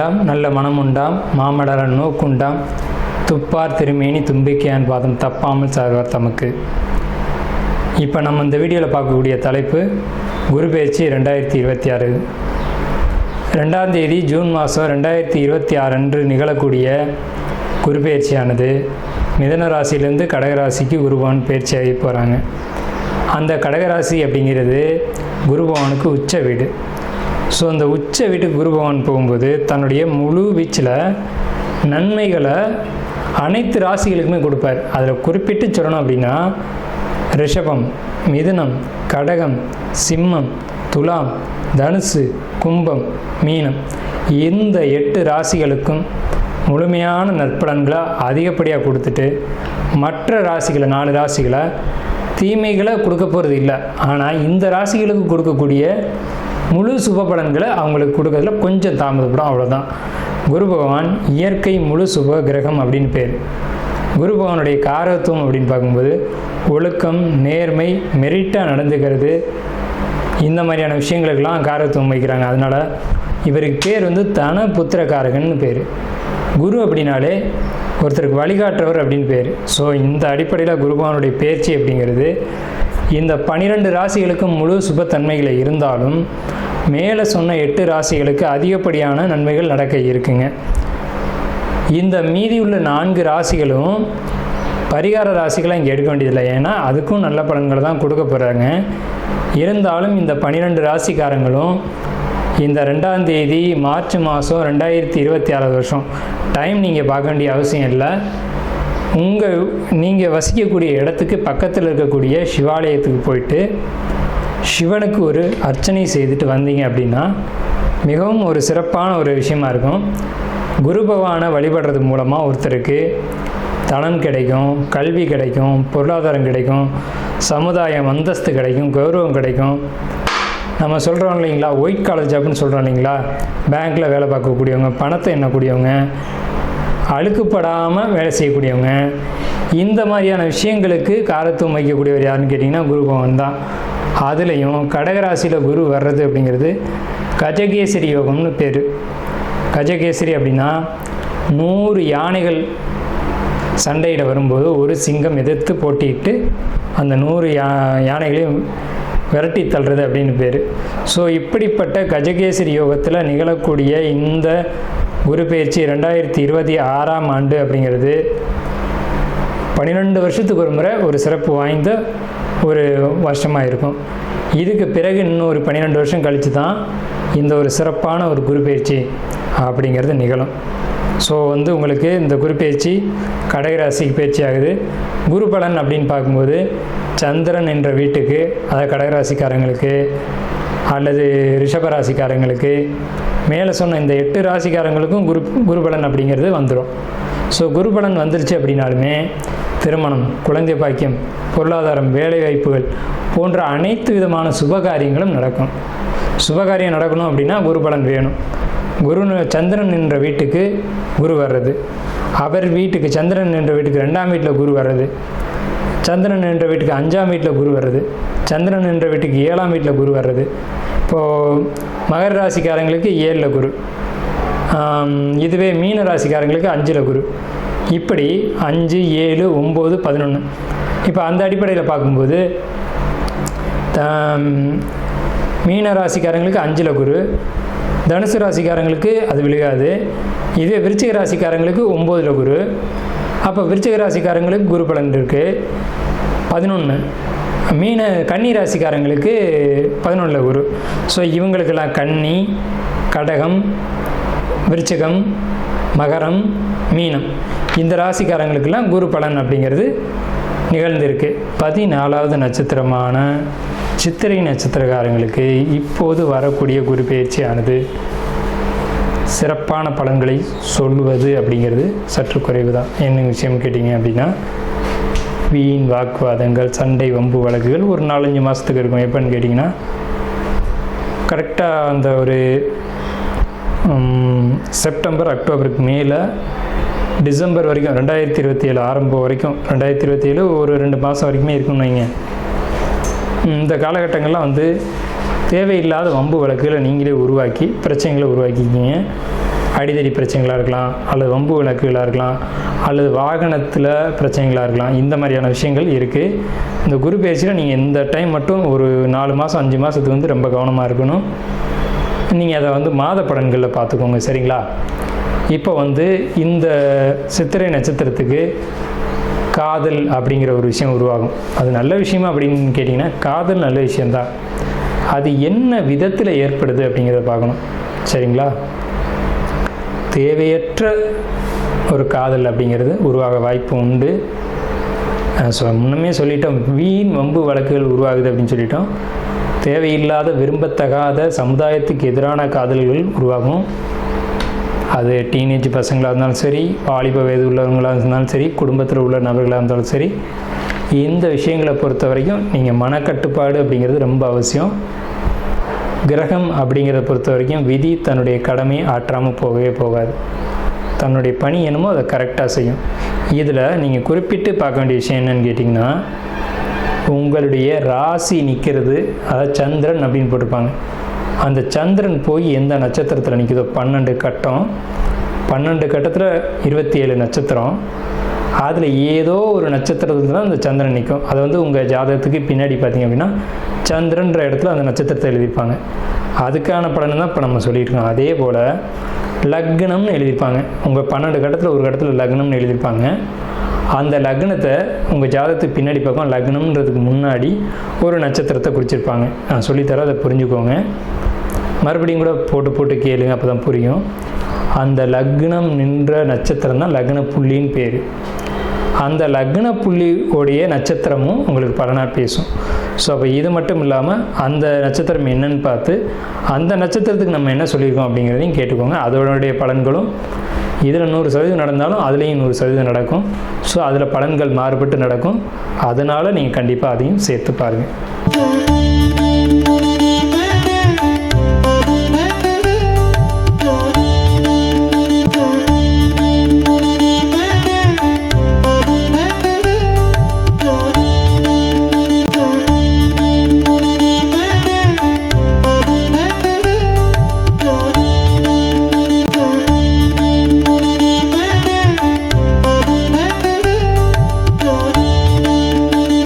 வேண்டாம் நல்ல மனம் உண்டாம் மாமலர நோக்குண்டாம் துப்பார் திருமேனி தும்பிக்கையான் பாதம் தப்பாமல் சார்வார் தமக்கு. இப்போ நம்ம இந்த வீடியோவில் பார்க்கக்கூடிய தலைப்பு குரு பெயர்ச்சி 2026. 2ஆம் தேதி ஜூன் மாதம் 2026 அன்று நிகழக்கூடிய குரு பெயர்ச்சியானது மிதுன ராசியிலேருந்து கடகராசிக்கு குருபவன் பெயர்ச்சியாகி போகிறாங்க. அந்த கடகராசி அப்படிங்கிறது குருபவனுக்கு உச்ச வீடு. ஸோ அந்த உச்ச வீட்டுக்கு குருபவன் போகும்போது தன்னுடைய முழு வீச்சில் நன்மைகளை அனைத்து ராசிகளுக்குமே கொடுப்பார். அதில் குறிப்பிட்டு சொல்லணும் அப்படின்னா ரிஷபம், மிதுனம், கடகம், சிம்மம், துலாம், தனுசு, கும்பம், மீனம் இந்த 8 ராசிகளுக்கும் முழுமையான நற்பலன்களை அதிகப்படியாக கொடுத்துட்டு மற்ற ராசிகளை 4 ராசிகளை தீமைகளை கொடுக்க போகிறது இல்லை. ஆனால் இந்த ராசிகளுக்கு கொடுக்கக்கூடிய முழு சுப பலன்களை அவங்களுக்கு கொடுக்கறதுல கொஞ்சம் தாமதப்படும், அவ்வளோதான். குரு பகவான் இயற்கை முழு சுப கிரகம் அப்படின்னு பேர். குரு பகவானுடைய காரகத்துவம் அப்படின்னு பார்க்கும்போது ஒழுக்கம், நேர்மை, மெரிட்டாக நடந்துக்கிறது, இந்த மாதிரியான விஷயங்களுக்கெல்லாம் காரகத்துவம் வைக்கிறாங்க. அதனால் இவருக்கு பேர் தன புத்திரக்காரகன்னு பேர். குரு அப்படின்னாலே ஒருத்தருக்கு வழிகாட்டுறவர் அப்படின்னு பேர். ஸோ இந்த அடிப்படையில் குருபகவானுடைய பெயர்ச்சி அப்படிங்கிறது இந்த 12 ராசிகளுக்கும் முழு சுபத்தன்மைகளை இருந்தாலும் மேலே சொன்ன 8 ராசிகளுக்கு அதிகப்படியான நன்மைகள் நடக்க இருக்குங்க. இந்த மீதி உள்ள 4 ராசிகளும் பரிகார ராசிகளை இங்கே எடுக்க வேண்டியதில்லை, ஏன்னா அதுக்கும் நல்ல பலன்களை தான் கொடுக்க போகிறாங்க. இருந்தாலும் இந்த 12 ராசிக்காரங்களும் இந்த 2ஆம் தேதி மார்ச் மாதம் 2026 வருஷம் டைம் நீங்கள் பார்க்க வேண்டிய அவசியம் இல்லை. நீங்கள் வசிக்கக்கூடிய இடத்துக்கு பக்கத்தில் இருக்கக்கூடிய சிவாலயத்துக்கு போயிட்டு சிவனுக்கு ஒரு அர்ச்சனை செய்துட்டு வந்தீங்க அப்படின்னா மிகவும் ஒரு சிறப்பான ஒரு விஷயமா இருக்கும். குரு பகவானை வழிபடுறது மூலமாக ஒருத்தருக்கு தனம் கிடைக்கும், கல்வி கிடைக்கும், பொருளாதாரம் கிடைக்கும், சமுதாயம் அந்தஸ்து கிடைக்கும், கௌரவம் கிடைக்கும். நம்ம சொல்கிறோம் இல்லைங்களா, ஒயிட் காலர் ஜாப்னு சொல்கிறோம் இல்லைங்களா, பேங்க்கில் வேலை பார்க்கக்கூடியவங்க, பணத்தை எண்ணக்கூடியவங்க, அழுக்குப்படாமல் வேலை செய்யக்கூடியவங்க, இந்த மாதிரியான விஷயங்களுக்கு காரத்துவம் வைக்கக்கூடியவர் யாருன்னு கேட்டிங்கன்னா குரு பகவான் தான். அதுலேயும் கடகராசியில் குரு வர்றது அப்படிங்கிறது கஜகேசரி யோகம்னு பேர். கஜகேசரி அப்படின்னா 100 யானைகள் சண்டையிட வரும்போது ஒரு சிங்கம் எதிர்த்து போட்டிட்டு அந்த 100 யானைகளையும் விரட்டி தள்ளுறது அப்படின்னு பேர். ஸோ இப்படிப்பட்ட கஜகேசரி யோகத்தில் நிகழக்கூடிய இந்த குரு பெயர்ச்சி 2026ஆம் ஆண்டு அப்படிங்கிறது 12 வருஷத்துக்கு ஒரு முறை ஒரு சிறப்பு வாய்ந்த ஒரு வருஷமாக இருக்கும். இதுக்கு பிறகு இன்னொரு 12 வருஷம் கழித்து தான் இந்த ஒரு சிறப்பான ஒரு குரு பெயர்ச்சி அப்படிங்கிறது நிகழும். ஸோ உங்களுக்கு இந்த குரு பெயர்ச்சி கடகராசிக்கு பயிற்சி ஆகுது. குரு பலன் அப்படின்னு பார்க்கும்போது சந்திரன் என்ற வீட்டுக்கு, அதாவது கடகராசிக்காரங்களுக்கு அல்லது ரிஷபராசிக்காரங்களுக்கு, மேலே சொன்ன இந்த 8 ராசிக்காரங்களுக்கும் குரு பலன் அப்படிங்கிறது வந்துடும். ஸோ குரு பலன் வந்துருச்சு அப்படின்னாலுமே திருமணம், குழந்தை பாக்கியம், பொருளாதாரம், வேலைவாய்ப்புகள் போன்ற அனைத்து விதமான சுபகாரியங்களும் நடக்கும். சுபகாரியம் நடக்கணும் அப்படின்னா குரு பலன் வேணும். சந்திரன் என்ற வீட்டுக்கு குரு வர்றது, அவர் வீட்டுக்கு சந்திரன் என்ற வீட்டுக்கு 2ஆம் வீட்டில் குரு வர்றது, சந்திரன் என்ற வீட்டுக்கு 5ஆம் வீட்டில் குரு வர்றது, சந்திரன் என்ற வீட்டுக்கு 7ஆம் வீட்டில் குரு வர்றது. இப்போது மகர ராசிக்காரங்களுக்கு 7ல் குரு, இதுவே மீன ராசிக்காரங்களுக்கு 5ல் குரு, இப்படி 5, 7, 9, 11. இப்போ அந்த அடிப்படையில் பார்க்கும்போது மீன ராசிக்காரங்களுக்கு 5ல் குரு, தனுசு ராசிக்காரங்களுக்கு அது விழுகாது. இதுவே விருச்சிக ராசிக்காரங்களுக்கு 9ல் குரு. அப்போ விருச்சிக ராசிக்காரங்களுக்கு குரு பலன் இருக்குது 11. கன்னி ராசிக்காரங்களுக்கு 11ல் குரு. ஸோ இவங்களுக்கெல்லாம் கன்னி, கடகம், விருச்சிகம், மகரம், மீனம் இந்த ராசிக்காரங்களுக்கெல்லாம் குரு பலன் அப்படிங்கிறது நிகழ்ந்திருக்கு. 14வது நட்சத்திரமான சித்திரை நட்சத்திரக்காரங்களுக்கு இப்போது வரக்கூடிய குரு பெயர்ச்சியானது சிறப்பான பலன்களை சொல்லுவது அப்படிங்கிறது சற்று குறைவு தான். என்ன விஷயம் கேட்டிங்க அப்படின்னா வீண் வாக்குவாதங்கள், சண்டை, வம்பு வழக்குகள் ஒரு 4-5 மாதத்துக்கு இருக்கும். எப்போன்னு கேட்டிங்கன்னா கரெக்டாக அந்த ஒரு செப்டம்பர், அக்டோபருக்கு மேலே டிசம்பர் வரைக்கும் 2027 ஆரம்பம் வரைக்கும் 2027 ஒரு 2 மாதம் வரைக்குமே இருக்குன்னு வைங்க. இந்த காலகட்டங்கள்லாம் தேவையில்லாத வம்பு வழக்குகளை நீங்களே உருவாக்கி பிரச்சனைகளை உருவாக்கிக்கிங்க. அடிதடி பிரச்சனைகளாக இருக்கலாம், அல்லது வம்பு வழக்குகளாக இருக்கலாம், அல்லது வாகனத்தில் பிரச்சனைகளாக இருக்கலாம். இந்த மாதிரியான விஷயங்கள் இருக்குது. இந்த குரு பயிற்சியில் நீங்கள் இந்த டைம் மட்டும் ஒரு 4 மாதம் 5 மாதத்துக்கு வந்து ரொம்ப கவனமாக இருக்கணும். நீங்கள் அதை வந்து மாத பலன்களில் பார்த்துக்கோங்க, சரிங்களா? இப்போ வந்து இந்த சித்திரை நட்சத்திரத்துக்கு காதல் அப்படிங்கிற ஒரு விஷயம் உருவாகும். அது நல்ல விஷயமா அப்படின்னு கேட்டிங்கன்னா, காதல் நல்ல விஷயந்தான். அது என்ன விதத்தில் ஏற்படுது அப்படிங்கிறத பார்க்கணும், சரிங்களா? தேவையற்ற ஒரு காதல் அப்படிங்கிறது உருவாக வாய்ப்பு உண்டு. முன்னமே சொல்லிட்டோம், வீண் வம்பு வழக்குகள் உருவாகுது அப்படின்னு சொல்லிட்டோம். தேவையில்லாத விரும்பத்தகாத சமுதாயத்துக்கு எதிரான காதல்கள் உருவாகும். அது டீனேஜ் பசங்களாக இருந்தாலும் சரி, வாலிப வயது உள்ளவங்களாக இருந்தாலும் சரி, குடும்பத்தில் உள்ள நபர்களாக இருந்தாலும் சரி, இந்த விஷயங்களை பொறுத்த வரைக்கும் நீங்கள் மனக்கட்டுப்பாடு அப்படிங்கிறது ரொம்ப அவசியம். கிரகம் அப்படிங்கிறத பொறுத்த வரைக்கும் விதி தன்னுடைய கடமையை ஆற்றாமல் போகவே போகாது. தன்னுடைய பணி என்னமோ அதை கரெக்டாக செய்யும். இதில் நீங்கள் குறிப்பிட்டு பார்க்க வேண்டிய விஷயம் என்னன்னு கேட்டிங்கன்னா, உங்களுடைய ராசி நிற்கிறது, அதாவது சந்திரன் அப்படின்னு போட்டிருப்பாங்க. அந்த சந்திரன் போய் எந்த நட்சத்திரத்தில் நிற்குதோ, 12 கட்டம், 12 கட்டத்தில் 27 நட்சத்திரம், அதில் ஏதோ ஒரு நட்சத்திரத்தில் தான் அந்த சந்திரன் நிற்கும். அது வந்து உங்கள் ஜாதகத்துக்கு பின்னாடி பார்த்தீங்க அப்படின்னா சந்திரன்ற இடத்துல அந்த நட்சத்திரத்தை எழுதியிருப்பாங்க. அதுக்கான பலன் தான் இப்போ நம்ம சொல்லியிருக்கோம். அதே போல் லக்னம்னு எழுதியிருப்பாங்க. உங்கள் 12 கட்டத்தில் ஒரு கட்டத்தில் லக்னம்னு எழுதியிருப்பாங்க. அந்த லக்னத்தை உங்கள் ஜாதகத்துக்கு பின்னாடி பக்கம் லக்னம்ன்றதுக்கு முன்னாடி ஒரு நட்சத்திரத்தை குறிச்சிருப்பாங்க. நான் சொல்லித்தரேன், அதை புரிஞ்சுக்கோங்க. மறுபடியும் கூட போட்டு கேளுங்க, அப்போ தான் புரியும். அந்த லக்னம் நின்ற நட்சத்திரம் தான் லக்ன புள்ளின்னு பேர். அந்த லக்ன புள்ளியோடைய நட்சத்திரமும் உங்களுக்கு பலனாக பேசும். ஸோ அப்போ இது மட்டும் இல்லாமல் அந்த நட்சத்திரம் என்னன்னு பார்த்து அந்த நட்சத்திரத்துக்கு நம்ம என்ன சொல்லியிருக்கோம் அப்படிங்கிறதையும் கேட்டுக்கோங்க. அதோடைய பலன்களும் இதில் 100% நடந்தாலும் அதுலேயும் 100% நடக்கும். ஸோ அதில் பலன்கள் மாறுபட்டு நடக்கும். அதனால் நீங்கள் கண்டிப்பாக அதையும் சேர்த்து பாருங்கள்.